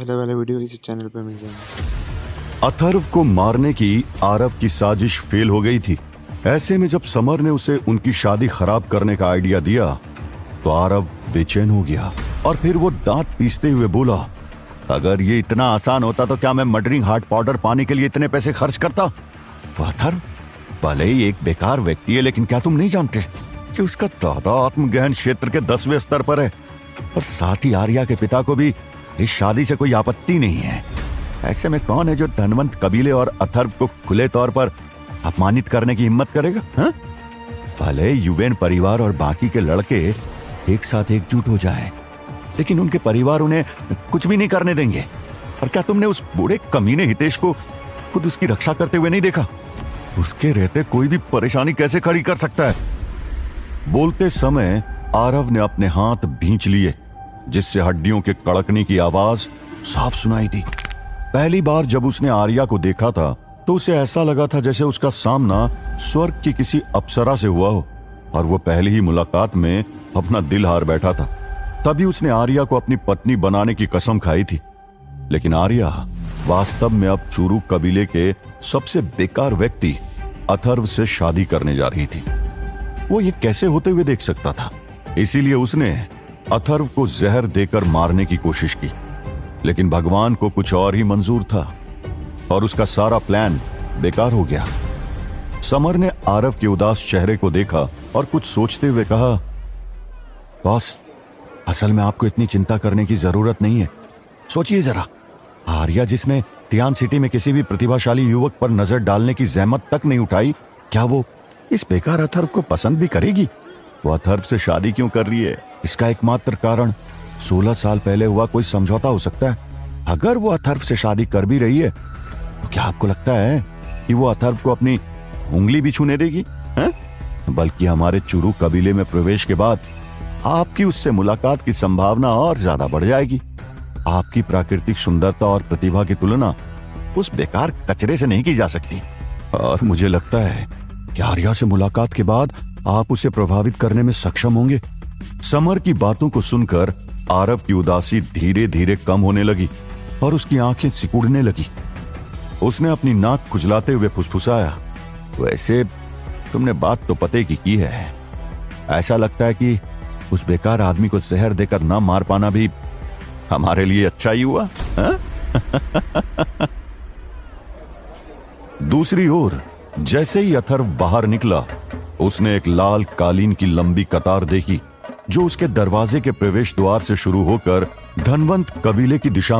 पहले वाले वीडियो इसी चैनल पे मिल जाएंगे। अथर्व को मारने की आरव की साजिश फेल हो गई थी। ऐसे में जब समर ने उसे उनकी शादी खराब करने का आइडिया दिया तो आरव बेचैन हो गया और फिर वो दांत पीसते हुए बोला, अगर ये इतना आसान होता तो क्या मैं मर्डरिंग हार्ट पाउडर पाने के लिए इतने पैसे खर्च करता? तो अथर्व भले ही एक बेकार व्यक्ति है, लेकिन क्या तुम नहीं जानते कि उसका दादा आत्मगहन क्षेत्र के 10वें स्तर पर है और साथ ही आर्या के पिता को भी इस शादी से कोई आपत्ति नहीं है। ऐसे में कौन है जो धनवंत कबीले और अथर्व को खुले तौर पर अपमानित करने की हिम्मत करेगा? हाँ? भले युवेन परिवार और बाकी के लड़के एक साथ एकजुट हो जाएं, लेकिन उनके परिवार उन्हें कुछ भी नहीं करने देंगे। और क्या तुमने उस बूढ़े कमीने हितेश को खुद उसकी रक्षा करते हुए नहीं देखा? उसके रहते कोई भी परेशानी कैसे खड़ी कर सकता है? बोलते समय आरव ने अपने हाथ भींच लिए, जिससे हड्डियों के कड़कने की आवाज साफ सुनाई दी। पहली बार जब उसने आर्या को देखा था तो उसे ऐसा लगा था जैसे उसका सामना स्वर्ग की किसी अप्सरा से हुआ हो और वो पहली ही मुलाकात में अपना दिल हार बैठा था। तभी उसने आर्या को अपनी पत्नी बनाने की कसम खाई थी। लेकिन आर्या वास्तव में अब चूरू कबीले के सबसे बेकार व्यक्ति अथर्व से शादी करने जा रही थी। वो ये कैसे होते हुए देख सकता था? इसीलिए उसने अथर्व को जहर देकर मारने की कोशिश की, लेकिन भगवान को कुछ और ही मंजूर था और उसका सारा प्लान बेकार हो गया। समर ने आरव के उदास चेहरे को देखा और कुछ सोचते हुए कहा, बॉस, असल में आपको इतनी चिंता करने की जरूरत नहीं है। सोचिए जरा, आर्या जिसने तियान सिटी में किसी भी प्रतिभाशाली युवक पर नजर डालने की जहमत तक नहीं उठाई, क्या वो इस बेकार अथर्व को पसंद भी करेगी? वो अथर्व से शादी क्यों कर रही है? इसका एकमात्र कारण 16 साल पहले हुआ कोई समझौता हो सकता है। अगर वो अथर्व से शादी कर भी रही है तो क्या आपको लगता है कि वो अथर्व को अपनी उंगली भी छूने देगी? बल्कि हमारे चूरू कबीले में प्रवेश के बाद आपकी उससे मुलाकात की संभावना और ज्यादा बढ़ जाएगी। आपकी प्राकृतिक सुंदरता और प्रतिभा की तुलना उस बेकार कचरे से नहीं की जा सकती। और मुझे लगता है कि आर्या से मुलाकात के बाद आप उसे प्रभावित करने में सक्षम होंगे। समर की बातों को सुनकर आरव की उदासी धीरे धीरे कम होने लगी और उसकी आंखें सिकुड़ने लगी। उसने अपनी नाक खुजलाते हुए फुसफुसाया, वैसे तुमने बात तो पते की है। ऐसा लगता है कि उस बेकार आदमी को जहर देकर ना मार पाना भी हमारे लिए अच्छा ही हुआ। दूसरी ओर जैसे ही अथर्व बाहर निकला, उसने एक लाल कालीन की लंबी कतार देखी जो उसके दरवाजे के प्रवेश द्वार से शुरू होकर धनवंत कबीले की दिशा में